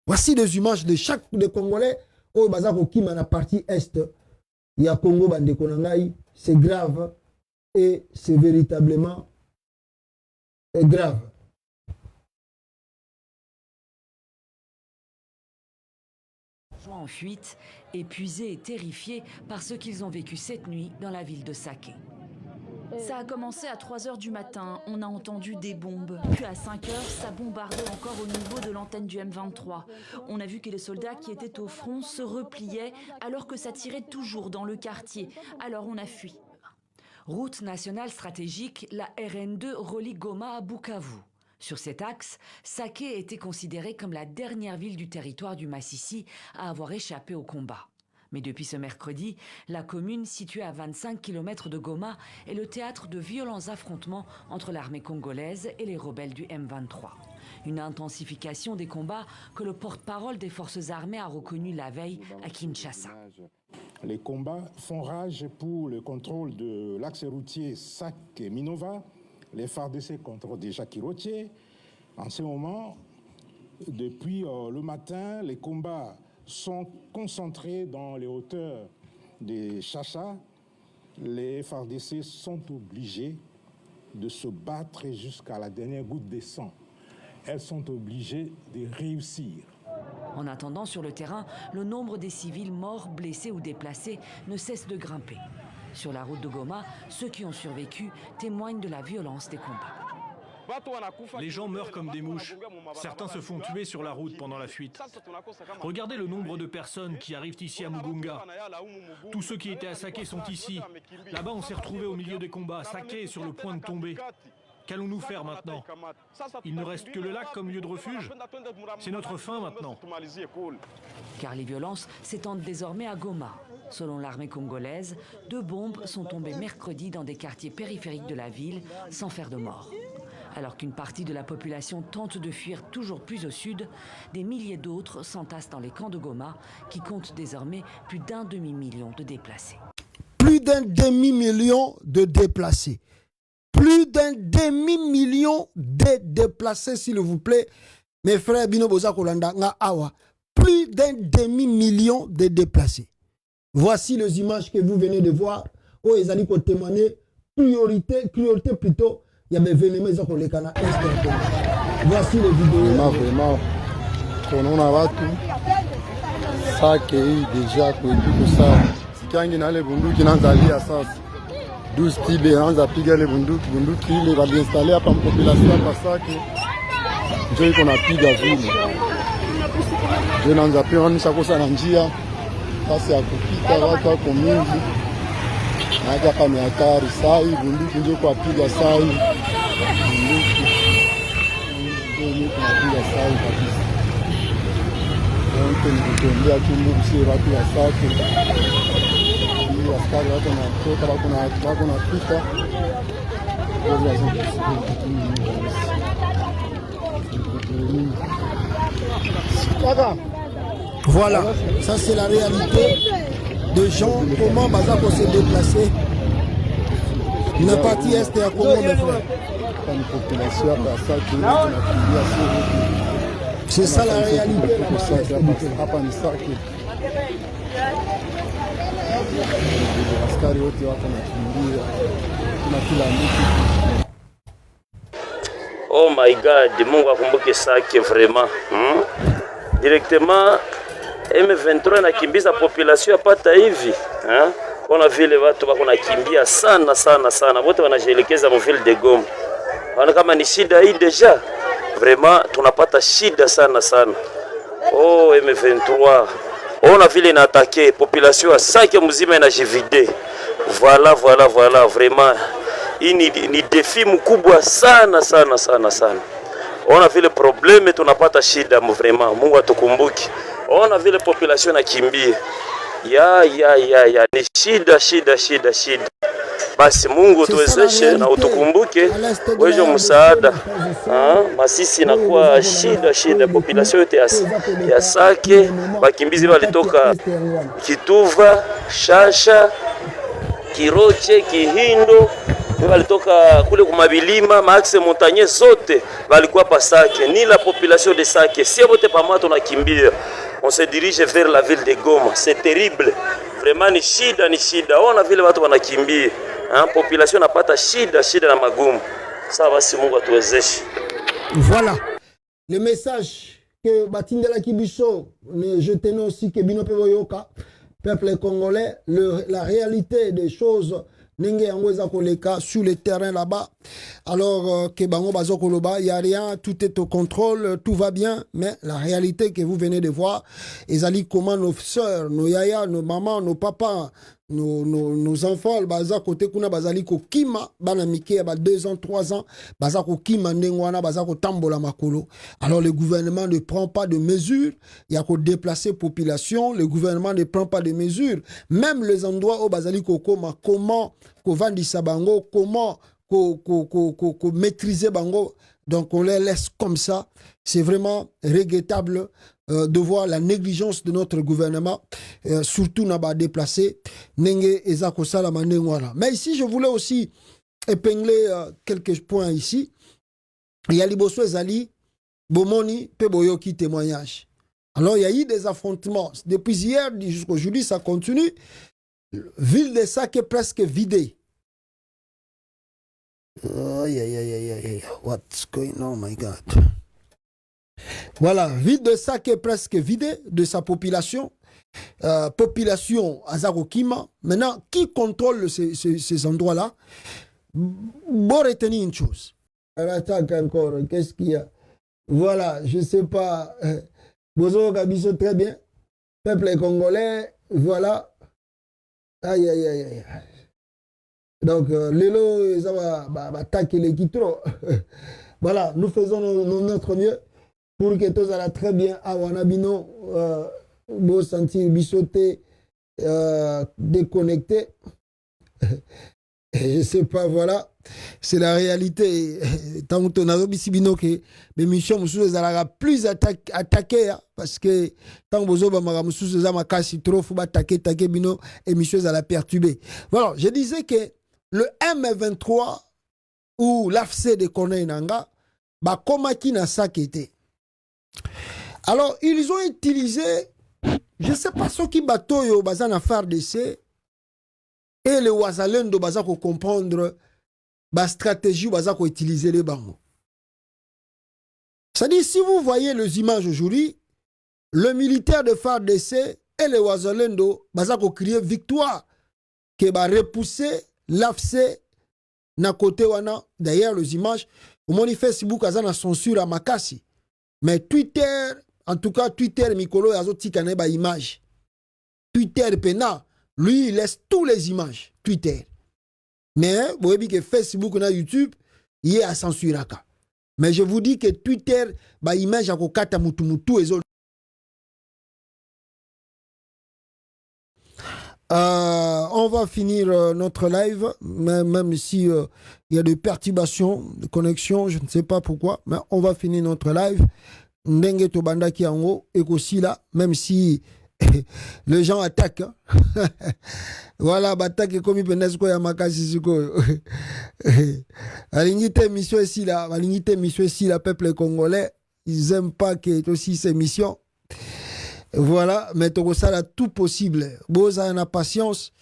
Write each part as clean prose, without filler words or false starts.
Voici les images de chaque des Congolais. Au Bazar Okima, la partie est, il y a Congo Bandekonangaï. C'est grave et c'est véritablement grave. En fuite, épuisés et terrifiés par ce qu'ils ont vécu cette nuit dans la ville de Saké. Ça a commencé à 3 h du matin, on a entendu des bombes. Puis à 5 h, ça bombardait encore au niveau de l'antenne du M23. On a vu que les soldats qui étaient au front se repliaient alors que ça tirait toujours dans le quartier. Alors on a fui. Route nationale stratégique, la RN2 relie Goma à Bukavu. Sur cet axe, Saké était considérée comme la dernière ville du territoire du Massissi à avoir échappé au combat. Mais depuis ce mercredi, la commune, située à 25 km de Goma, est le théâtre de violents affrontements entre l'armée congolaise et les rebelles du M23. Une intensification des combats que le porte-parole des forces armées a reconnu la veille à Kinshasa. Les combats font rage pour le contrôle de l'axe routier Saké-Minova. Les FARDC contrôlent déjà Kirotié. En ce moment, depuis le matin, les combats sont concentrés dans les hauteurs de Chacha. Les FARDC sont obligés de se battre jusqu'à la dernière goutte de sang. Elles sont obligées de réussir. En attendant, sur le terrain, le nombre des civils morts, blessés ou déplacés ne cesse de grimper. Sur la route de Goma, ceux qui ont survécu témoignent de la violence des combats. Les gens meurent comme des mouches. Certains se font tuer sur la route pendant la fuite. Regardez le nombre de personnes qui arrivent ici à Mugunga. Tous ceux qui étaient à Saké sont ici. Là-bas, on s'est retrouvés au milieu des combats. Saké est sur le point de tomber. Qu'allons-nous faire maintenant? Il ne reste que le lac comme lieu de refuge. C'est notre fin maintenant. Car les violences s'étendent désormais à Goma. Selon l'armée congolaise, 2 bombes sont tombées mercredi dans des quartiers périphériques de la ville, sans faire de morts. Alors qu'une partie de la population tente de fuir toujours plus au sud, des milliers d'autres s'entassent dans les camps de Goma, qui comptent désormais plus d'1 demi-million de déplacés. Plus d'un demi-million de déplacés. Plus d'un demi-million de déplacés, s'il vous plaît. Mes frères Binoboza Kolanda, nga awa. Plus d'un demi-million de déplacés. Voici les images que vous venez de voir. Oh, ils allaient témoigner. Priorité plutôt. Il y a mes vénémés qui ont les canaux. Voici les vidéos. Vraiment, on a battu. Ça qui est déjà tout ça. Si quand il y a les bundus qui n'ont pas à ça. 12 types de gens qui ont les bundus qui vont installer à la population parce que je qu'on a pris la ville. Je n'en ai pas un chaque chose en dia. Ça c'est à couper à la commune. Naja kama hatari sai bunduki ndio kwa piga sai bunduki ndio kunapiga sai kabisa. Ndio ndio chumbu si watu wa Saké. Ni askari watu wanatoka wako na pita. Voilà, ça c'est la réalité de gens, comment Bazako s'est déplacé. Une partie est à Congo, mes frères. C'est ça la réalité. Oh my God, Mungu akumbuke Saké vraiment. Directement M23 nakimbiza population yapata hivi. Kuna vile watu wako nakimbia sana sana sana. Wote wanajielekeza mu ville de Goma. Wana kama ni shida hii deja. Vraiment tunapata shida sana sana. Oh M23. Ona vile inaatake population ya Saké mzima inajivide. Voilà vraiment. Hii ni défi mkubwa sana sana sana sana. Ona vile probleme tunapata shida vraiment. Mungu atukumbuke. Ona vile population nakimbia. Ya ni shida. Basi Mungu tuwezeshe na utukumbuke. Wewe msaada. Masisi inakuwa shida population yote ya Saké. Wakimbizi walitoka Kituva, Shasha, Kiroche, Kihindo, walitoka kule kumabilima maaxe montagne zote walikuwa pa Sake, ni la population de Sake. Si wote pamoja tunakimbia, on se dirige vers la ville de Goma. C'est terrible. Vraiment ni shida. Ona vile watu wanakimbia. Population napata shida na magumu. Sasa basi Mungu atuwezeshe. Voilà. Le message que Batindela Kibiso, je tenais aussi que Bino Pevoyoka, peuple congolais, la réalité des choses sur le terrain là-bas. Alors que Bango Bazokoloba, il n'y a rien, tout est au contrôle, tout va bien, mais la réalité que vous venez de voir, Ezali comment nos sœurs, nos yaya, nos mamans, nos papas, nos enfants, baza côté kuna bazali ko kima bana mike ba 2 ans 3 ans baza ko kima ndengwana baza ko tambola makolo. Alors le gouvernement ne prend pas de mesures, il y a ko déplacer population, le gouvernement ne prend pas de mesures, même les endroits où bazali ko koma, comment ko vandisa bango, comment ko maîtriser bango. Donc on les laisse comme ça. C'est vraiment regrettable de voir la négligence de notre gouvernement, surtout n'a pas déplacé. Mais ici, je voulais aussi épingler quelques points ici. Il y a Liboso Ezali, Bomoni, Peboyoki témoignage. Alors il y a eu des affrontements. Depuis hier jusqu'aujourd'hui, ça continue. Ville de Sake est presque vidée. What's going on, my God? Voilà, ville de Sake est presque vidée de sa population. Population Azarokima. Maintenant, qui contrôle ces endroits-là? Bon, retenir une chose. Elle attaque encore. Qu'est-ce qu'il y a? Voilà, je ne sais pas. Bozo Gabiso, très bien. Peuple congolais, voilà. Aïe, aïe, aïe, aïe. Donc, Lélo, ça va attaquer les kitros. Voilà, nous faisons notre mieux pour que tout ça très bien à Wanabino, beau sentir bisoter, déconnecté. Je sais pas, voilà. C'est la réalité. Tant que nous avons que les missions sont plus attaquées parce que tant que nous avons trop attaquer bino émissions à la perturber. Voilà, je disais que le M23 ou l'AFC de Konainanga, bah comment qui n'a ça qui était. Alors ils ont utilisé, je sais pas ce qui bateau yo bazan à faire d'essai et le Wazalendo baza ko comprendre la stratégie baza ko utiliser les bango. C'est-à-dire si vous voyez les images aujourd'hui, le militaire de FARDC et le Wazalendo baza ko crier victoire qui va repousser l'AFC na côté wana. D'ailleurs les images au moni Facebook azana censure à makasi, mais Twitter, en tout cas Twitter mikolo yazo tikane ba image. Twitter pena lui il laisse tous les images Twitter. Mais vous voyez que Facebook na YouTube il est à censurer. Mais je vous dis que Twitter ba image ako kata mutu mutu ezo. On va finir notre live, même si il y a des perturbations de connexion, je ne sais pas pourquoi, mais on va finir notre live. Ndenge to banda ki ango et aussi là, même si les gens attaquent. Hein. Voilà, battaque comme il ya makasi siko. Alingite mission ici là, alingite mission ici là, peuple congolais, ils aiment pas que aussi ces missions. Voilà, mais tu as tout possible. Boza a patience.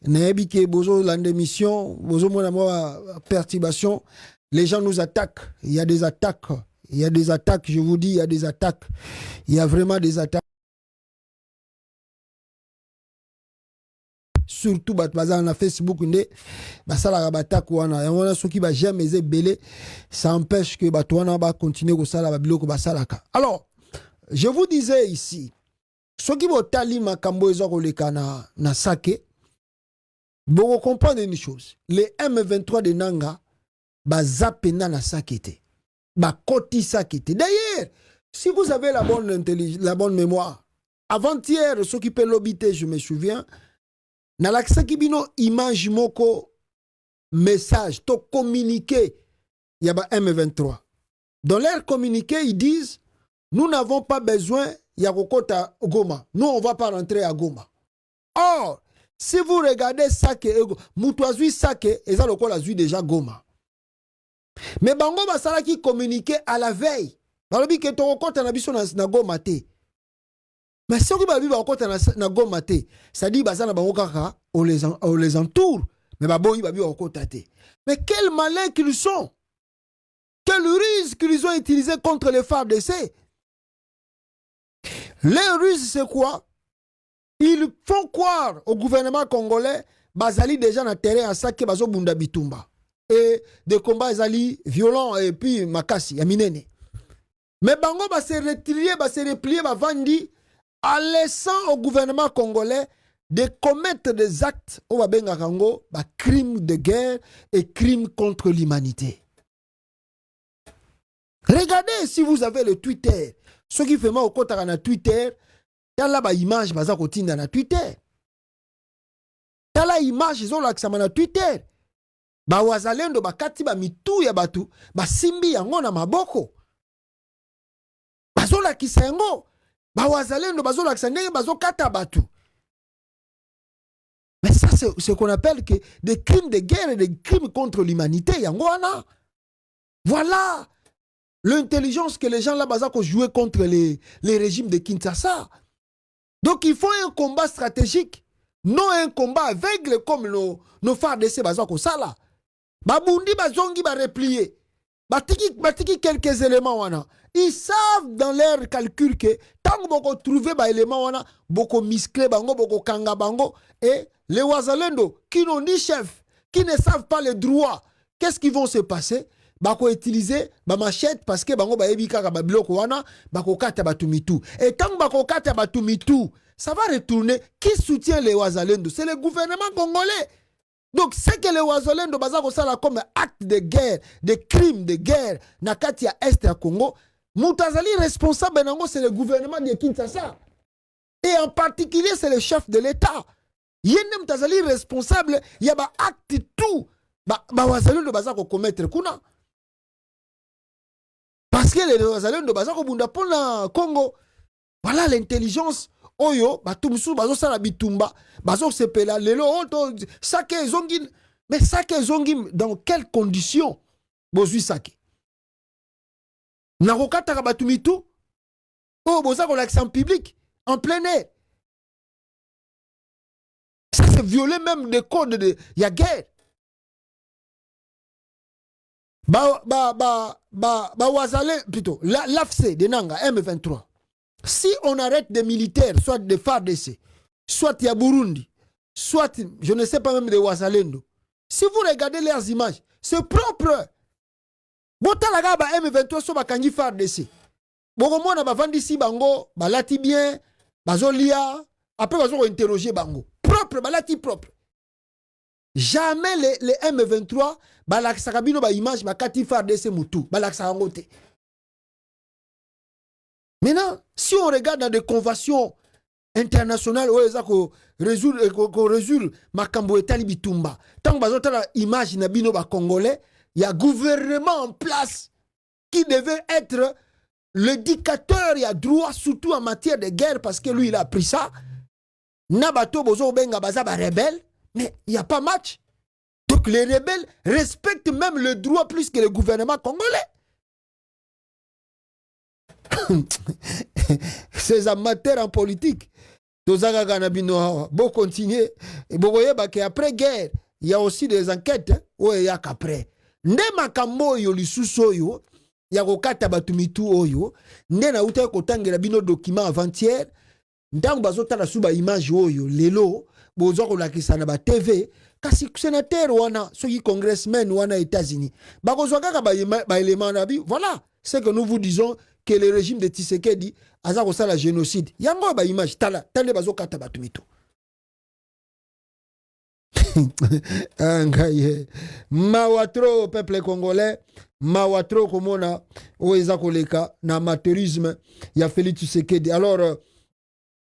N'ébike bozo l'endémission, bozo mon perturbation. Les gens nous attaquent. Il y a des attaques. Il y a des attaques, je vous dis, il y a des attaques. Il y a vraiment des attaques. Surtout on a Facebook basala batak wana yangona soki ba jamais belé, ça empêche que batwana ba continuer ko sala ba biloko basalaka. Alors, je vous disais ici, ce qui va tali makambo ezo koleka na Sake, vous comprenez une chose, les M23 de Nanga bazapena na Sake te. Ba koti Sake te. D'ailleurs, si vous avez la bonne mémoire, avant-hier, ce qui peut l'obiter, je me souviens, na laksa kibino image moko message to communiqué yaba M23. Dans leur communiqué, ils disent nous n'avons pas besoin ya kokota Goma. Nous on va pas rentrer à Goma. Or, Si vous regardez Sake, Moutouazui Sake, et ça le quoi zui déjà Goma. Mais bango basala qui communiquait à la veille. Balobi que ton compte na biso na Goma te. Mais ce qui va vivre compte na Goma te, ça dit basana bango kaka on les entoure. Mais babo il va vivre compte te. Mais quel malin qu'ils sont. Quelle ruse qu'ils ont utilisé contre les FARDC. Les ruses c'est quoi? Ils font croire au gouvernement congolais bazali déjà na terrain à Sake bazo bunda bitumba. Et des combats zali violents et puis makasi ya minene. Mais bango va se replier va vandi en laissant au gouvernement congolais de commettre des actes au babenga kango ba crimes de guerre et crimes contre l'humanité. Regardez si vous avez le Twitter. Ce qui fait mal au côté na Twitter, tala ba image baza kotinda na Twitter. Tala image zo laksama na Twitter. Ba wazalendo bakati ba mitu ya batu ba simbi yango na maboko. Bazola kisengo ba wazalendo bazola kisengenge bazokata batu. Mais ça c'est ce qu'on appelle que des crimes de guerre et des crimes contre l'humanité yango wana. Voilà l'intelligence que les gens là baza ko jouer contre les régimes de Kinshasa. Donc il faut un combat stratégique, non un combat aveugle comme nos FARDC baza ko sala. Babundi bazongi ba replier. Batiki quelques éléments wana. Ils savent dans leur calcul que tant boko trouver ba éléments wana, boko misclé bango, boko kanga bango et les wazalendo qui n'ont ni chef, qui ne savent pas les droits, qu'est-ce qui vont se passer? Bako utiliser ba machette parce que bango ba ebika ka ba biloko wana, bako kata batumitu. Et tant bako kata batumitu, ça va retourner. Qui soutient les wazalendo? C'est le gouvernement congolais. Donc, c'est que les Wazalendo bazako sala comme acte de guerre, des crimes de guerre, na kati ya Est ya Congo, Moutazali responsable nango c'est le gouvernement de Kinshasa. Et en particulier, c'est le chef de l'État. Yende Moutazali responsable, y a ba acte tout, ba Wazalendo bazako commettre kuna. Parce que les Wazalendo bazako bunda pona Congo. Voilà l'intelligence. Oyo, batumsu, bazo sala bitumba, bazo sepela, lelo, sake zongin. Mais sake zongin, dans quelles conditions? Bozui sake. Narokata batumitu. Oh, bozako l'accent public, en plein air. Ça c'est violer même des codes de ya guerre. Wazale, plutôt, l'AFC de Nanga, M23. Si on arrête des militaires, soit des FARDC, soit il y a Burundi, soit, je ne sais pas même des Wazalendo, si vous regardez leurs images, c'est propre. Botalaga ba M23 so bakangi FARDC. Bogomona bavandi si bango, balati bien, bazolia, après bazo interroger bango. Propre, balati propre. Jamais les M23 balaksaka bino ba image bakati FARDC mutu, balaksaka ngote. Maintenant, si on regarde dans des conventions internationales où ils ont résoudre makambo etali bitumba, tant que bazota la image na bino ba congolais, il y a gouvernement en place qui devait être le dictateur, il y a droit surtout en matière de guerre parce que lui il a pris ça. Nabato bozo benga baza ba rebelle, mais il n'y a pas match. Donc les rebelles respectent même le droit plus que le gouvernement congolais. Ces amateurs en politique, bon continuer. Et après guerre, il y a aussi des enquêtes où il y a qu'après. Nde makambo yo lisuso yo, ya kokata batumitu oyo, nde na uta kotangela bino document avant-hier, ntango bazota la suba image oyo, lelo, bozo kolakisa na ba TV, kasi sénateur wana, soki congressman wana États-Unis, bakozwa kaka ba élément na bi, voilà, c'est que nous vous disons que le régime de Tshisekedi aza kosala génocide. Yango ba image tala bazo kata batumitu. Mawatro peuple congolais, mawatro komona oeza koleka na amateurisme ya Félix Tshisekedi. Alors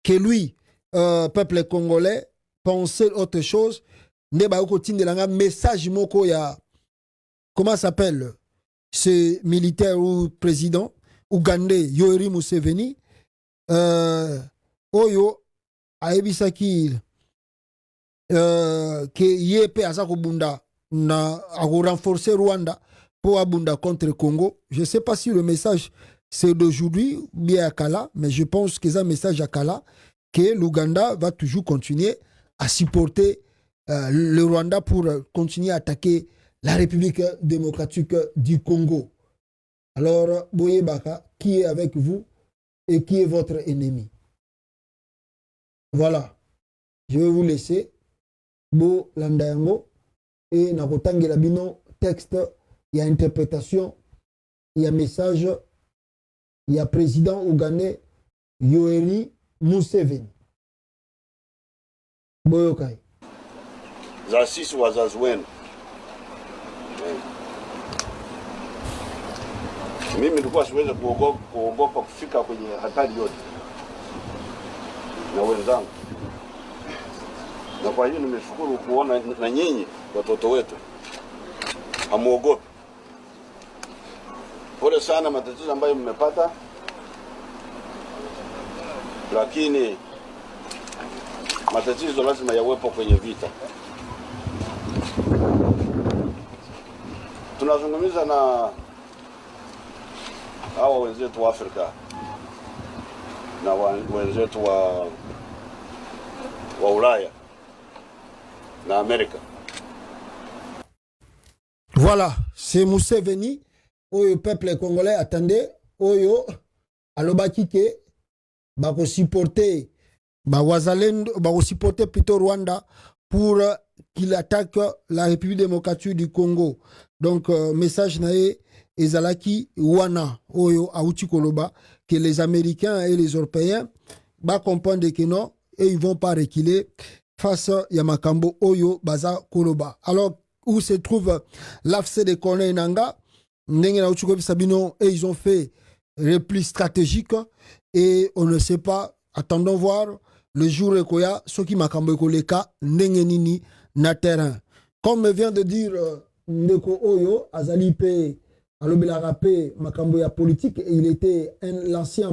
que lui peuple congolais pensait autre chose, ne ba ko tindelanga message moko ya comment s'appelle ce militaire ou président ougandais Yoweri Museveni oyo aebisaki que Yepe Azako Bunda a renforcé Rwanda pour Abunda contre Congo. Je ne sais pas si le message c'est d'aujourd'hui, bien à Kala, mais je pense que c'est un message à Kala que l'Ouganda va toujours continuer à supporter le Rwanda pour continuer à attaquer la République démocratique du Congo. Alors, Boye Baka, qui est avec vous et qui est votre ennemi? Voilà. Je vais vous laisser. Bo Landayango et Nakotange Labino, texte, il y a interprétation, il y a message, il y a président ougandais Yoweri Museveni. Boyokai. Za sisi wazazi wenu. Mimi nilikuwa siwezi kuogopa kufika kwenye hatari yote na wenzangu, na kwa hiyo nimeshukuru kuona na nyinyi watoto wetu hamuogopi. Pole sana matatizo ambayo mmepata, lakini matatizo lazima yawepo kwenye vita. Tunazungumza na hawa wenzetu wa Afrika na wenzetu wa Ulaya na Amerika. Voilà, c'est Museveni. Oyo peuple congolais attendez, oyo alobaki ke bako supporter wazalendo, bako supporter plutôt Rwanda pour qu'il attaque la République démocratique du Congo. Donc message nae ezalaki wana oyo auti koloba que les Américains et les Européens ba comprendre que non et ils vont pas reculer face ya makambo oyo baza koloba. Alors où se trouve l'AFC de Corneille Nangaa? Et ils ont fait repli stratégique et on ne sait pas, attendons voir le jour et koya ce qui m'a koleka ndengenini na terrain. Comme vient de dire Ndeko Oyo Azali Pe alobela pe makambo ya politique, il était l'ancien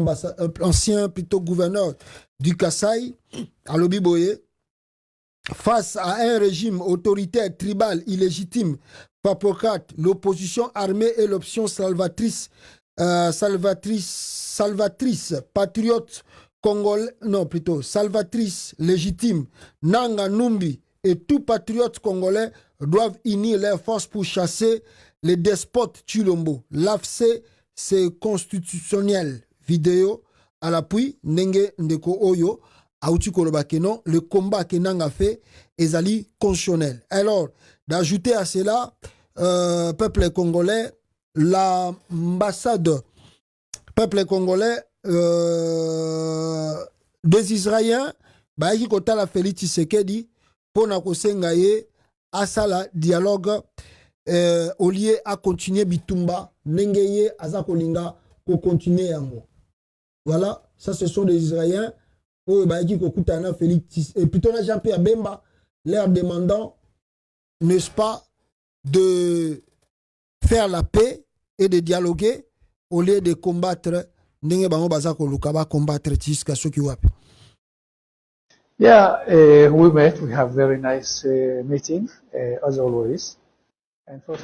plutôt gouverneur du Kasaï alobi boye face à un régime autoritaire, tribal, illégitime, papocrate, l'opposition armée et l'option salvatrice, patriote congolais, non plutôt salvatrice, légitime, Nanga Numbi et tout patriote congolais doivent unir leurs forces pour chasser les despotes Chilombo. L'AFC, c'est constitutionnel. Vidéo à l'appui, Nenge Ndeko Oyo. Le combat que Nanga fait est ali constitutionnel. Alors, d'ajouter à cela, peuple congolais, l'ambassade peuple congolais des Israéliens, qui kota la Félix Tshisekedi pour na kosengaye asala dialogue au lieu à continuer bitumba nengeye azakolinga ko continuer yango. Voilà, ça ce sont des Israéliens. Et plutôt Jean-Pierre Bemba leur demandant, n'est-ce pas, de faire la paix et de dialoguer au lieu de combattre. Yeah, we met. We have very nice meeting as always.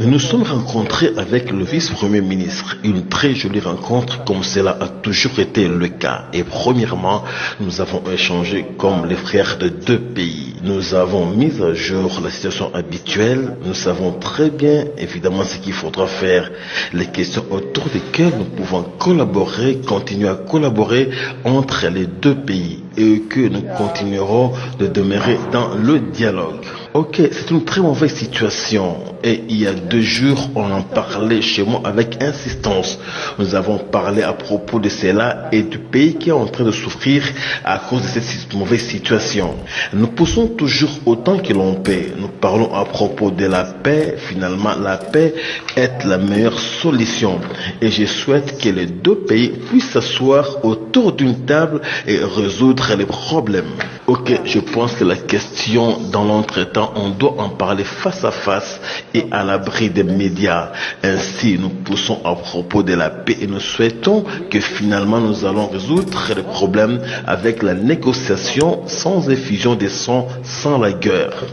Nous nous sommes rencontrés avec le vice-premier ministre, une très jolie rencontre comme cela a toujours été le cas. Et premièrement, nous avons échangé comme les frères de deux pays. Nous avons mis à jour la situation habituelle. Nous savons très bien évidemment ce qu'il faudra faire. Les questions autour desquelles nous pouvons collaborer, continuer à collaborer entre les deux pays et que nous continuerons de demeurer dans le dialogue. Ok, c'est une très mauvaise situation et il y a 2 jours, on en parlait chez moi avec insistance. Nous avons parlé à propos de cela et du pays qui est en train de souffrir à cause de cette mauvaise situation. Nous poussons toujours autant que l'on peut. Nous parlons à propos de la paix. Finalement, la paix est la meilleure solution et je souhaite que les deux pays puissent s'asseoir autour d'une table et résoudre les problèmes. Ok, je pense que la question dans l'entretemps quand on doit en parler face à face et à l'abri des médias. Ainsi, nous poussons à propos de la paix et nous souhaitons que finalement nous allons résoudre les problèmes avec la négociation sans effusion de sang, sans la guerre.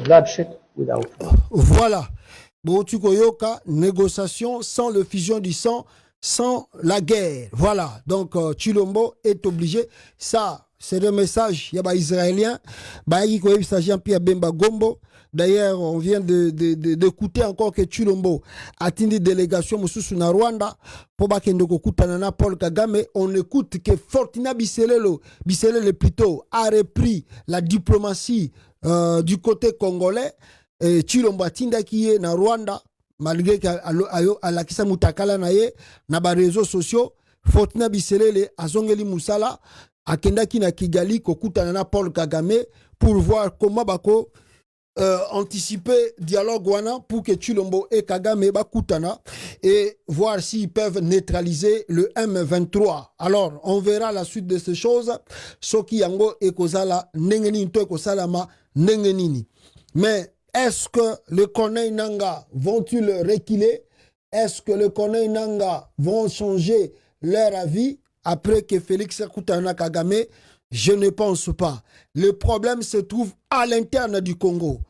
Voilà. Bon, tu koyoka, négociation sans le fusion du sang, sans la guerre. Voilà. Donc, Chilombo est obligé. Ça, c'est le message. Il y a des Israéliens. Bemba Gombo. D'ailleurs, on vient d'écouter encore que Chilombo a une délégation na Rwanda pour na Paul Kagame. On écoute que Fortina Bisselele plutôt a repris la diplomatie du côté congolais. Chilombo atinda qui est na Rwanda malgré la kisa mutakala na ye na ba réseaux sociaux. Fortina Bisselele azongeli musala akenda ki na Kigali kokutana na Paul Kagame pour voir comment bako anticiper dialogue wana pour que Chilombo et Kagame bakutana et voir s'ils peuvent neutraliser le M23. Alors, on verra la suite de ces choses. Soki yango ekozala nengenini to ekosalama nengenini. Mais est-ce que le Corneille Nanga vont-ils reculer? Est-ce que le Corneille Nanga vont changer leur avis après que Félix Kutana Kagame? Je ne pense pas. Le problème se trouve à l'interne du Congo.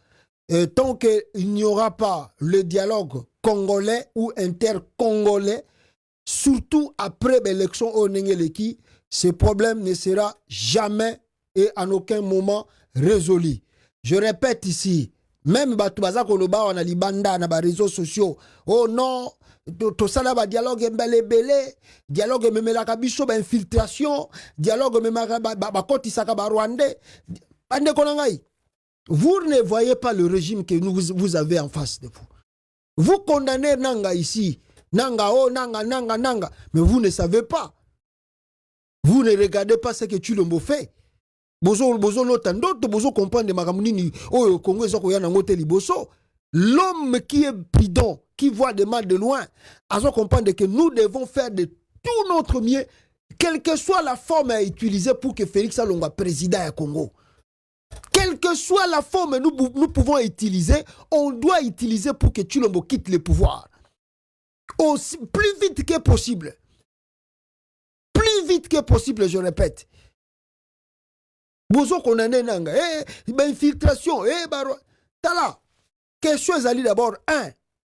Tant qu'il n'y aura pas le dialogue congolais ou inter-congolais, surtout après l'élection au Nengeleki, ce problème ne sera jamais et en aucun moment résolu. Je répète ici, même Batubaza Koloba, on a les bandas, on a les réseaux sociaux. Oh non, tout ça là, dialogue belé, dialogue même la kabiso, infiltration, dialogue même la koti sakaba rwandais. Ande konangai. Vous ne voyez pas le régime que vous avez en face de vous. Vous condamnez Nanga ici. Nanga, oh, Nanga. Mais vous ne savez pas. Vous ne regardez pas ce que Chilombo fait. Bozo l'autre, bozo comprendre magamunini. Oh, Congo, l'homme qui est prudent, qui voit des mal de loin, a comprendre que nous devons faire de tout notre mieux, quelle que soit la forme à utiliser pour que Félix Alonga président au Congo. Quelle que soit la forme nous pouvons utiliser, on doit utiliser pour que Chilombo quitte le pouvoir. Plus vite que possible. Plus vite que possible, je répète. Bozo qu'on en est nanga. Infiltration. Tala. Question est d'abord.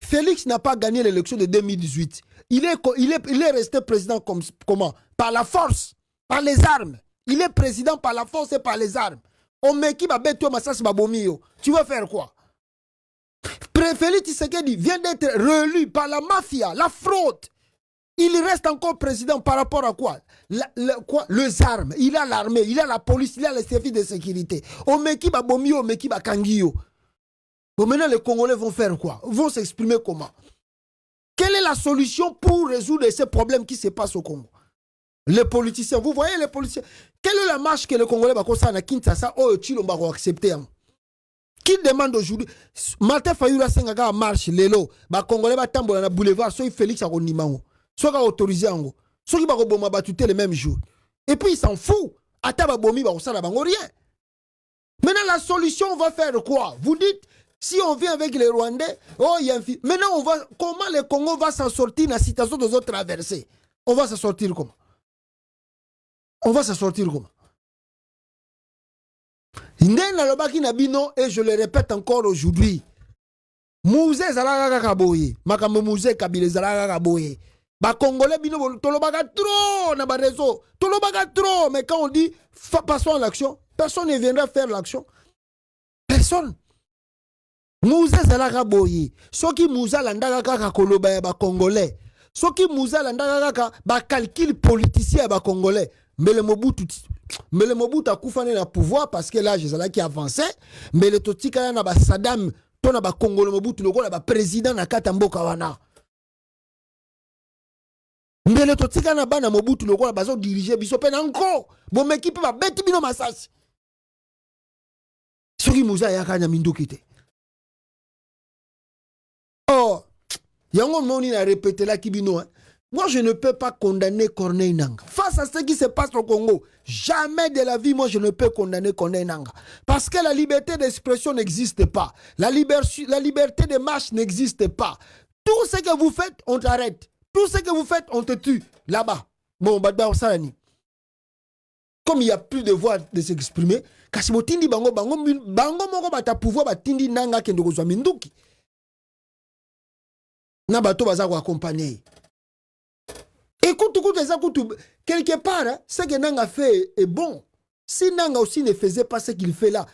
Félix n'a pas gagné l'élection de 2018. Il est resté président comment? Par la force, par les armes. Il est président par la force et par les armes. On met qui va bêter Massas Babomio. Tu vas faire quoi? Félix Tshisekedi vient d'être réélu par la mafia, la fraude. Il reste encore président par rapport à quoi? Les armes. Il a l'armée, il a la police, il a les services de sécurité. On met qui va Bomio, on met qui va Kangio. Bon, maintenant les Congolais vont faire quoi? Vont s'exprimer comment? Quelle est la solution pour résoudre ces problèmes qui se passent au Congo? Les politiciens, vous voyez les politiciens. Quelle est la marche que les Congolais vont faire à Kinshasa? Oh, Chilombo va accepter. Qui demande aujourd'hui? Martin Fayula Sengaga marche, Lelo. Les Congolais vont tambour dans le boulevard. Soit Félix a Ronimao. Soit autorisé. Soit il va rebondir battuter le même jour. Et puis il s'en fout. Ataba Bomi va rien. Maintenant, la solution, on va faire quoi? Vous dites, si on vient avec les Rwandais, oh, il y a un film. Maintenant, comment le Congo va s'en sortir dans la situation de autres traversées? On va s'en sortir comment? On va s'en sortir comment? Et je le répète encore aujourd'hui. Mouzé Zalaga Kaboye. Makamo Mouzé Kabile Zalaga Kaboye. Ba Congolais bino tolobaga trop na ba réseau. Tolobaga trop. Mais quand on dit passons à l'action, personne ne viendra faire l'action. Personne. Mouzé Zalaga Kaboye. Soki Mouza Landaga Kaka Koloba ba Congolais. Soki Mouza Landaga Kaka ba calcul politicien ba Congolais. Mais le Mobutu a koufane na pouvoir parce que là, j'ai qui avancé. Mais le Totika na ba Saddam, ton ba Congo le Mobutu le ba président na Katamboka wana. Mais le Totika na ba na Mobutu le ba zo diriger biso pe encore. Bon équipe va beti bino masasi. Soki Mouza ya kanya mindukite. Oh, yango moni na répéter la kibino. Moi, je ne peux pas condamner Corneille Nangaa. Face à ce qui se passe au Congo, jamais de la vie, moi, je ne peux condamner Corneille Nangaa. Parce que la liberté d'expression n'existe pas. La liberté de marche n'existe pas. Tout ce que vous faites, on t'arrête. Tout ce que vous faites, on te tue. Là-bas. Bon, comme il n'y a plus de voix de s'exprimer, kasi botindi bango moko bata pouvoir batindi Nangaa kende kozwa minduki. Na bato baza ko accompagner. Écoute, quelque part, hein, ce que Nangaa fait est bon. Si Nangaa aussi ne faisait pas ce qu'il fait là,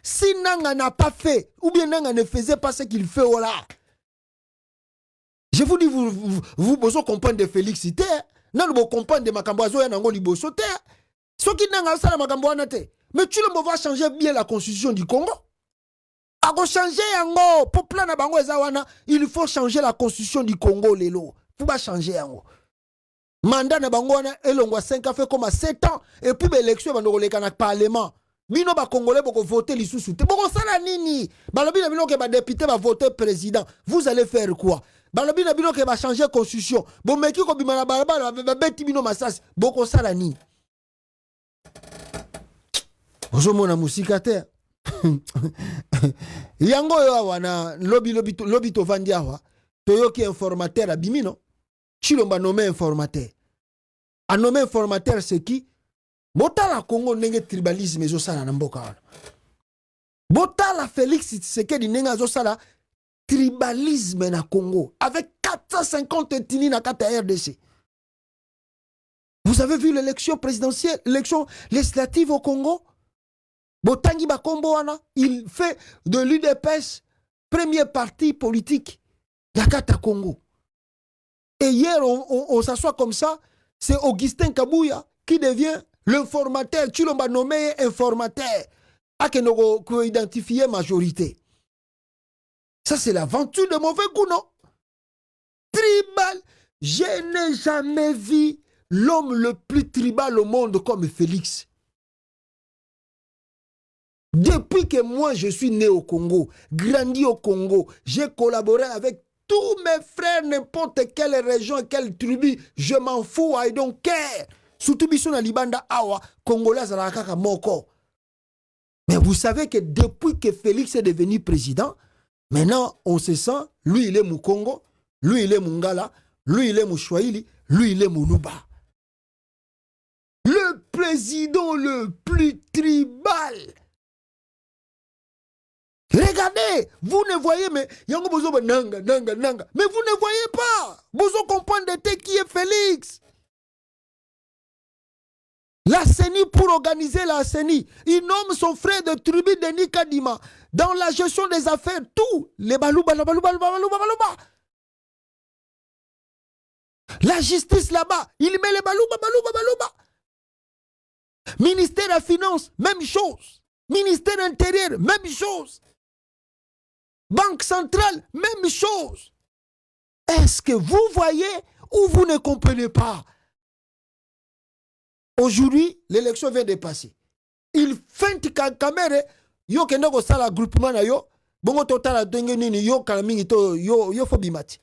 si Nangaa n'a pas fait, ou bien Nangaa ne faisait pas ce qu'il fait là, je vous dis, vous besoin comprendre de félicité. Non, vous comprendre de Makamboazo et Nango Libosote. Ce qui Nangaa ça la Makamboanate. Mais tu le va changer bien la constitution du Congo. Ako changer yango pour plan na bango ezawana, il faut changer la constitution du Congo lelo. Faut pas changer yango. Mandat na bango wana elongwa 5 a fait comme 7 ans et puis l'élection va nous na parlement. Bino ba congolais boko voter lisusu. Te boko sala nini? Balobi na bino ke ba député ba voter président. Vous allez faire quoi? Balobi na bino ke ba changer constitution. Bon meki ko bimana balabala ba beti bino masasi. Boko sala nini? Ozo mona musika te. Yango yo wana lobi to vandi awa toyoki informateur abimino Chilomba nommé informateur a nommé informateur c'est qui botala Congo nenge tribalisme ezo sala na mboka wana botala Félix Tshisekedi nenge ezo sala tribalisme na Congo avec 450 ethnies na kata RDC. Vous avez vu l'élection présidentielle, l'élection législative au Congo? Botangi Bakombo wana, il fait de l'UDPS premier parti politique de la Kata Congo. Et hier, on s'assoit comme ça, c'est Augustin Kabouya qui devient l'informateur. Tu l'as nommé informateur. À que nous identifier majorité. Ça, c'est l'aventure de mauvais goût, non? Tribal. Je n'ai jamais vu l'homme le plus tribal au monde comme Félix. Depuis que moi je suis né au Congo, grandi au Congo, j'ai collaboré avec tous mes frères, n'importe quelle région, quelle tribu, je m'en fous, I don't care. Surtout biso na libanda awa, Congolais zalakaka moko. Mais vous savez que depuis que Félix est devenu président, maintenant on se sent, lui il est Mukongo, lui il est Mungala, lui il est Mouchouaïli, lui il est Moulouba. Le président le plus tribal. Regardez, vous ne voyez, mais yango bozo nanga. Mais vous ne voyez pas. Bozo comprendre qui est Félix. La CENI, pour organiser la CENI, il nomme son frère de tribu Denis Kadima. Dans la gestion des affaires, tout. Les balouba. La justice là-bas, il met les balouba. Ministère des Finances, même chose. Ministère intérieur, même chose. Banque centrale, même chose. Est-ce que vous voyez ou vous ne comprenez pas? Aujourd'hui, l'élection vient de passer. Il fait caméra, yo kenda ko sala groupement na yo, bongo total denge nini yo kalamingi to yo fobimati.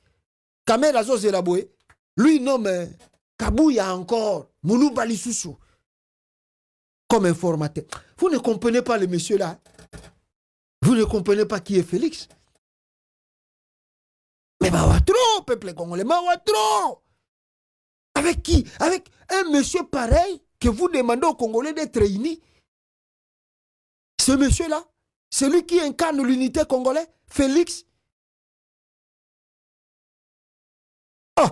Caméra zo zelaboé, lui nomme Kabouya encore, Moulouba Lisusu comme informateur. Vous ne comprenez pas le monsieur là. Vous ne comprenez pas qui est Félix. Mais bah trop, peuple congolais, bah trop. Avec qui? Avec un monsieur pareil que vous demandez aux Congolais d'être réunis. Ce monsieur-là, celui qui incarne l'unité congolaise, Félix. Oh!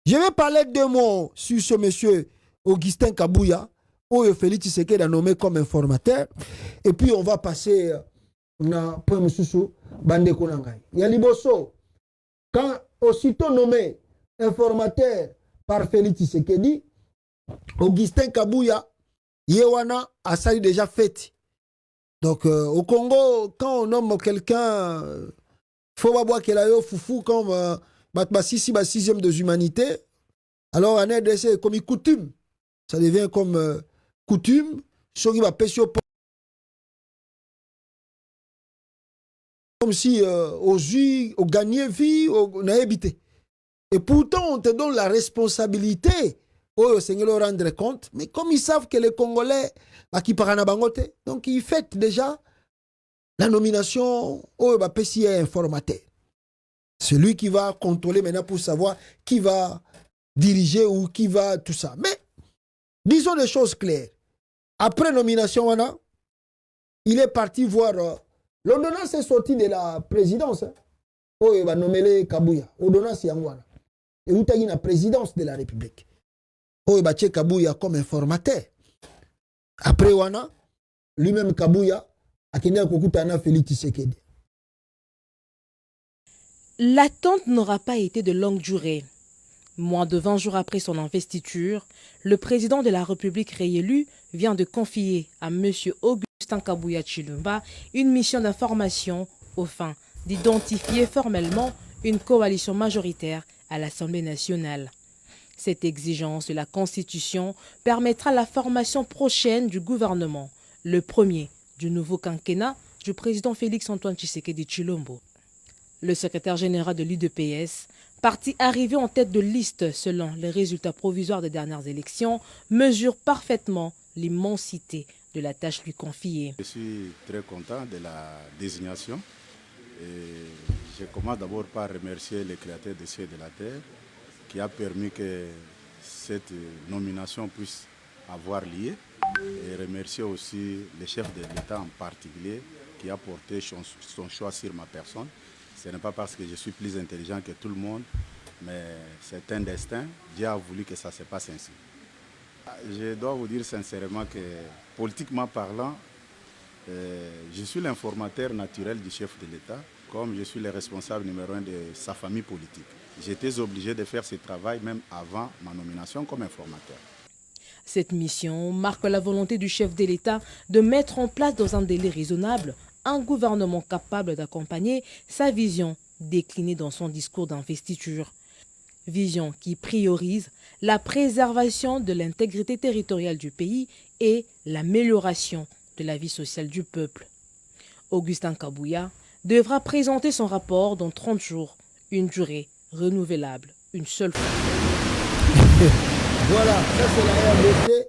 Je vais parler 2 mots sur ce monsieur Augustin Kabouya, où Félix Tshisekedi a nommé comme informateur. Et puis on va passer na point Moussoussou, Bande Konangai. Yaliboso, quand aussitôt nommé informateur par Félix Tshisekedi, Augustin Kabouya, Yewana a sali déjà fait. Donc au Congo, quand on nomme quelqu'un, faut pas boire qu'il a eu foufou comme sixième de l'humanité. Alors en RDC, comme coutume, ça devient comme coutume. Ce qui va pêcher au Comme si au gagné vie, on a habité. Et pourtant, on te donne la responsabilité au Seigneur rendre compte. Mais comme ils savent que les Congolais, qui parlent bangote, donc ils fêtent déjà la nomination au PCA informateur. C'est lui qui va contrôler maintenant pour savoir qui va diriger ou qui va tout ça. Mais disons des choses claires. Après nomination, il est parti voir. L'ordonnance est sortie de la présidence. Oh, il va nommer Kabouya. L'ordonnance est en et où il y a la présidence de la République. Oh, il va checker Kabouya comme informateur. Après, lui-même Kabouya, a Kenya Kokutana Félix Tshisekedi. L'attente n'aura pas été de longue durée. Moins de 20 jours après son investiture, le président de la République réélu vient de confier à M. Augustin Kabouya Tshilombo une mission d'information aux fins d'identifier formellement une coalition majoritaire à l'Assemblée nationale. Cette exigence de la Constitution permettra la formation prochaine du gouvernement, le premier du nouveau quinquennat du président Félix-Antoine Tshisekedi Tshilombo. Le secrétaire général de l'UDPS, parti arrivé en tête de liste selon les résultats provisoires des dernières élections, mesure parfaitement l'immensité de la tâche lui confiée. Je suis très content de la désignation. Et je commence d'abord par remercier le créateur des cieux et de la terre qui a permis que cette nomination puisse avoir lieu. Et remercier aussi le chef de l'État en particulier qui a porté son choix sur ma personne. Ce n'est pas parce que je suis plus intelligent que tout le monde, mais c'est un destin. Dieu a voulu que ça se passe ainsi. Je dois vous dire sincèrement que, politiquement parlant, je suis l'informateur naturel du chef de l'État, comme je suis le responsable numéro 1 de sa famille politique. J'étais obligé de faire ce travail même avant ma nomination comme informateur. Cette mission marque la volonté du chef de l'État de mettre en place dans un délai raisonnable un gouvernement capable d'accompagner sa vision déclinée dans son discours d'investiture. Vision qui priorise la préservation de l'intégrité territoriale du pays et l'amélioration de la vie sociale du peuple. Augustin Kabouya devra présenter son rapport dans 30 jours, une durée renouvelable, une seule fois. Voilà, ça c'est la RDC.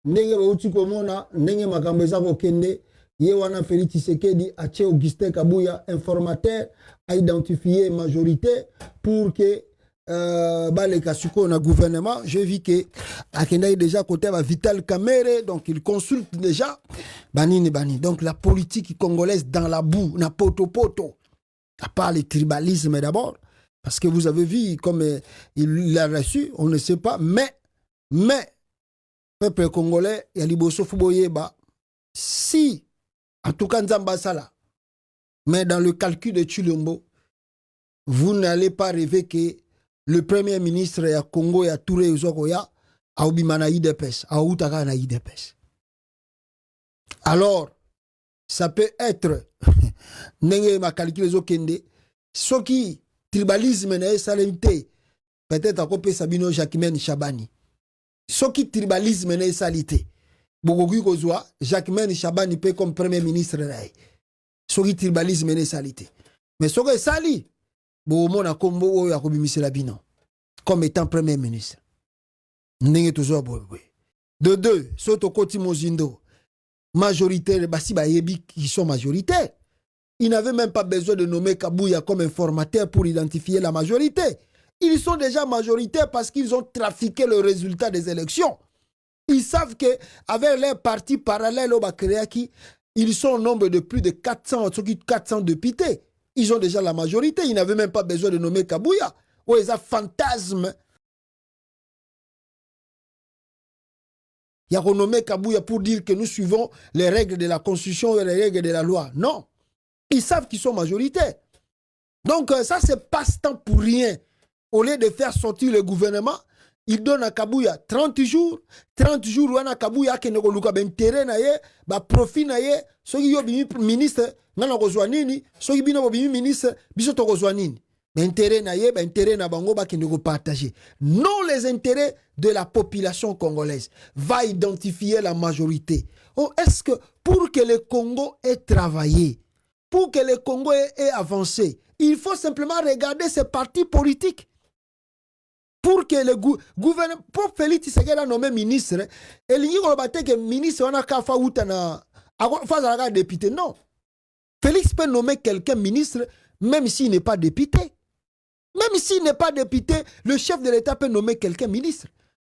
Ndenge bauti komona, ndenge makambo eza kokende. Yewana Félix Tshisekedi a tché Augustin Kabouya, informateur, a identifié majorité pour que les Kasuko na gouvernement. J'ai vu que Akenda est déjà côté Vital Kamere, donc il consulte déjà Banini Bani. Donc la politique congolaise dans la boue, na poto poto. À part le tribalisme d'abord, parce que vous avez vu comme il l'a reçu, on ne sait pas, mais peuple congolais, il y a Liboso Fuboyeba, si en tout cas, Nzambasala. Mais dans le calcul de Tshilombo, vous n'allez pas rêver que le premier ministre ya Congo ya Touré Uzokoya a obimana IDPS, a outaka na IDPS. Alors, ça peut être nenge ma calcul zokende, ce qui tribalisme na salite, peut-être à copé Sabino Jacquemaine Chabani. Ce qui tribalisme na salite. Bogogi Kozwa, Jacquemaine Chabani peut comme premier ministre là. Soki tribalisme ne salité. Mais soki sali, Bomona Kombo o yakobimise la bino comme étant premier ministre. Ndenge toujours boy. De deux, soto koti mozindo. Majoritaire basi ba yebi qui sont majoritaires. Ils n'avaient même pas besoin de nommer Kabouya comme informateur pour identifier la majorité. Ils sont déjà majoritaires parce qu'ils ont trafiqué le résultat des élections. Ils savent qu'avec leurs partis parallèles au Bakriaki, ils sont au nombre de plus de 400 députés. Ils ont déjà la majorité. Ils n'avaient même pas besoin de nommer Kabouya. Ou ils ont fantasme. Il y a renommé Kabouya pour dire que nous suivons les règles de la Constitution et les règles de la loi. Non. Ils savent qu'ils sont majoritaires. Donc ça, c'est passe-temps pour rien. Au lieu de faire sortir le gouvernement, il donne à Kabouya 30 jours. 30 jours, où a Kabouya qui ne peut pas intérêt na ye, ba profit na ye, ceux qui ont ministre, n'en reçoit nini, ceux qui ont ministre, biso to reçoit nini. Intérêt na ye, intérêt na bango ba qui ne peut partager. Non les intérêts de la population congolaise. Va identifier la majorité. Oh, est-ce que pour que le Congo ait travaillé, pour que le Congo ait avancé, il faut simplement regarder ces partis politiques. Pour que le gouvernement, pour Félix Tshisekedi a nommé ministre, et il y a que ministre, on a qu'à faire député. Non. Félix peut nommer quelqu'un ministre, même s'il n'est pas député. Même s'il n'est pas député, le chef de l'État peut nommer quelqu'un ministre.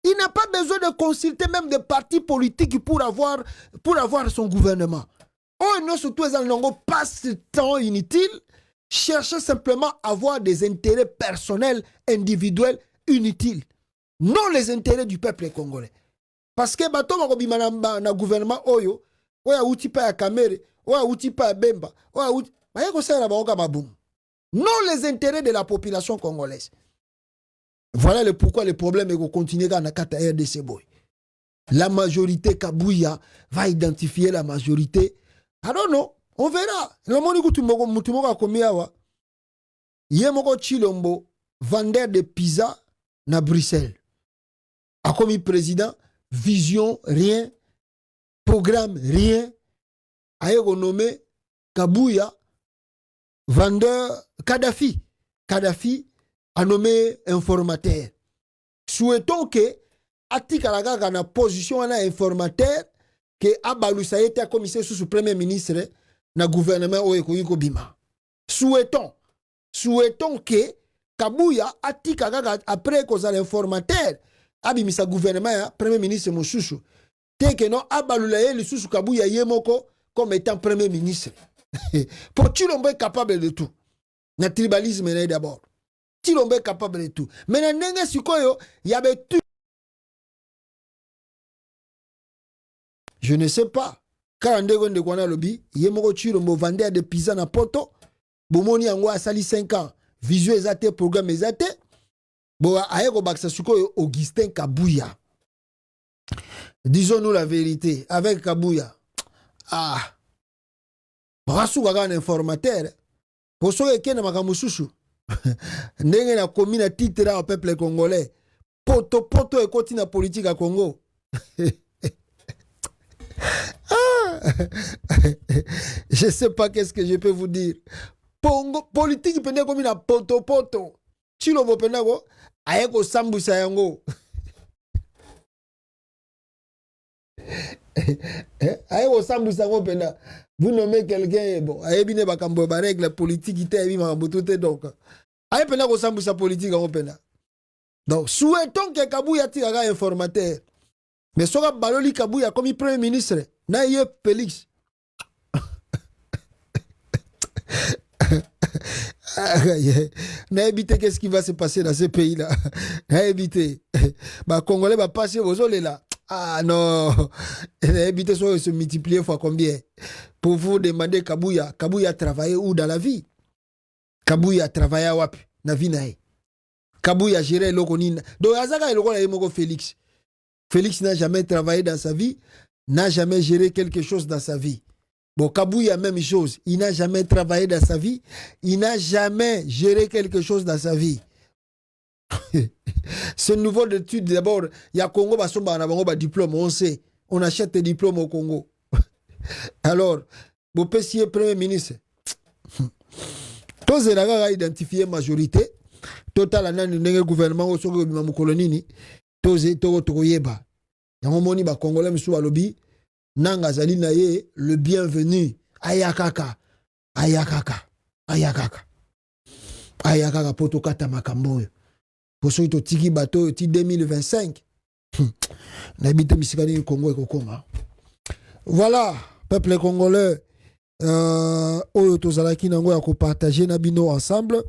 Il n'a pas besoin de consulter même des partis politiques pour avoir son gouvernement. Oh non, surtout les gens passent ce temps inutile, cherchent simplement à avoir des intérêts personnels, individuels, inutiles. Non les intérêts du peuple congolais. Parce que bato makobima na gouvernement oyo, oya uti pa ya Kamere, oya uti pa ya Bemba, oya uti ba yeko sala ba oka maboum. Non les intérêts de la population congolaise. Voilà le pourquoi le problème est qu'on continue à nakata RDC boy. La majorité Kabouya va identifier la majorité. I don't know. On verra. Le monde mutumoko a commis awa. Yemoko Chilombo, vendeur de pizza na Bruxelles. A commis président, vision, rien. Programme, rien. A nommé Kabouya, vendeur Kadhafi. Kadhafi a nommé informateur. Souhaitons que Atikalaga na position na informateur que Abalou Saïd a commissaire sous premier ministre na gouvernement Oyekoyiko Bima. Souhaitons que Kabouya Atikalaga après cause l'informateur abimisa gouvernement premier ministre Mosusu te que non Abalou Laye sous Kabouya Yemoko comme étant premier ministre. Pour Chilombo est capable de tout. Na tribalisme d'abord. Chilombo est capable de tout. Mais dans Nenga Sikoyo, il y avait tout. Je ne sais pas. Quand on de Kwana Lobby, Yemoko Chilombo vendait des pizzas na poto. Bomoni yango a sali 5 ans. Visuel ezate, programme ezate. Bon, aeko baksa Sikoyo, Augustin Kabouya. Disons-nous la vérité. Avec Kabouya. Ah. Rassou gaga un informateur. Pour ceux qui n'ont pas moussoussou. Ndenge na komi na titre au peuple congolais. Poto et continue la politique à Congo. Je ne sais pas qu'est-ce que je peux vous dire. Politique pende comme na poto. Chilo mo penda go ayeko sambusa yango. Ayeko sambusa go penda. Vous nommez quelqu'un, bon, ayebine bakambo ba règle politique ite ebi makambo tout donc. Aye penda ko sambusa politique en penda. Donc souhaitons que Kabouya tiraga informateur. Mais soka baloli Kabouya comme premier ministre, na ye Félix. Na éviter qu'est-ce qui va se passer dans ce pays-là. Na éviter. Bah Congolais va passer aux olés là. Ah non. Na éviter soit se multiplier fois combien. Pour vous demander Kabouya a travaillé où dans la vie? Kabouya a travaillé à Wap, na vie nae. Kabouya a géré l'okonina. Donc Azaka et l'okona yemoko Félix. Félix n'a jamais travaillé dans sa vie, n'a jamais géré quelque chose dans sa vie. Bon, Kabouya, même chose. Il n'a jamais travaillé dans sa vie. Il n'a jamais géré quelque chose dans sa vie. Ce niveau d'études, d'abord, il y a Congo, on a diplôme, on sait. On achète des diplômes au Congo. Alors, vous pouvez premier ministre. Tous les gens ont identifié majorité. Total, le gouvernement au colonie. Tous les gens ont yeba. Il y a Congolais qui lobby. Nanga zali na ye le bienvenu. Ayakaka potokata makambo. Pour ceux qui tiki bateau ti 2025. N'habite misikani du Congo et Kokoma. Voilà, peuple congolais. Oyo tozalaki nango ya ko partager na bino ensemble.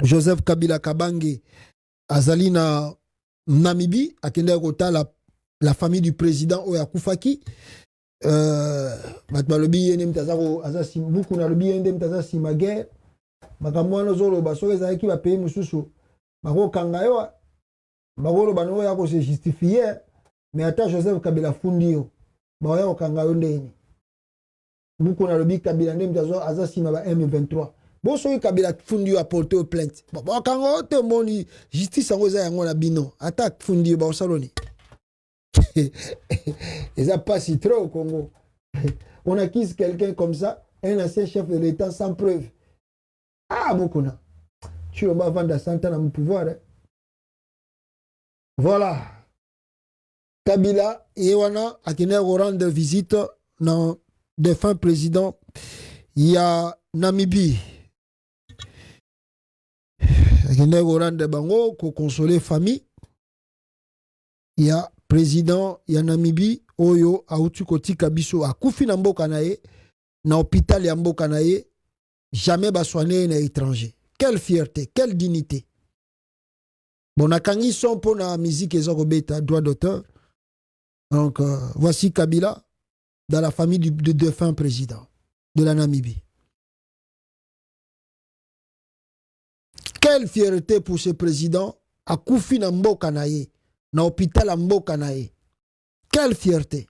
Joseph Kabila Kabange azali na Namibie akende kotala la famille du président Oya Koufaki. Matmalobi yene mtazako azasi buku na lobi yende mtazasi magere. Makamwana zolo basoke za ki ba pays mususu. Bako kangayo bagolo bano ya ko se justifier mais ata Joseph Kabila fundio. Ba ya ko kangayo ndeni. Buku na lobi Kabila ndem mtazo azasi ma ba M23. Bon soki Kabila fundio a porté aux plaintes. Bon kango te moni justice ngoza yango na bino. Ata fundio ba saloni. Ils n'ont pas si trop au Congo. On acquise quelqu'un comme ça, un ancien chef de l'État sans preuve. Ah, Mokona. Tu vas vendre 100 ans à mon pouvoir. Hein. Voilà. Kabila, Yewana, a qui rendre visite dans défunt président. Il y a Namibie. A qui rendre bango, pour consoler famille. Il y a président, il y a Namibie, Oyo, Aoutu Koti Kabiso, a Koufi Namboka nae, na hôpital Yamboka nae, jamais soigné un étranger. Quelle fierté, quelle dignité. Bon, on a kangi son pour la musique et bêta, droit d'auteur. Donc, voici Kabila dans la famille du défunt président de la Namibie. Quelle fierté pour ce président à Koufi Namboka nae. Na hôpital à Mbokanae. Quelle fierté.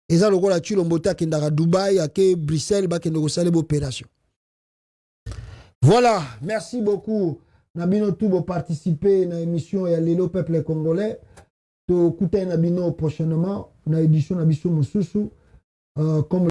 Et ça, le gars, tu l'as qui est à Dubaï, à Bruxelles, qui est à l'opération. Voilà, merci beaucoup. Nabino tout participer à l'émission et à l'élo peuple congolais. To écouter Nabino prochainement, dans l'édition Nabiso Moussousou, comme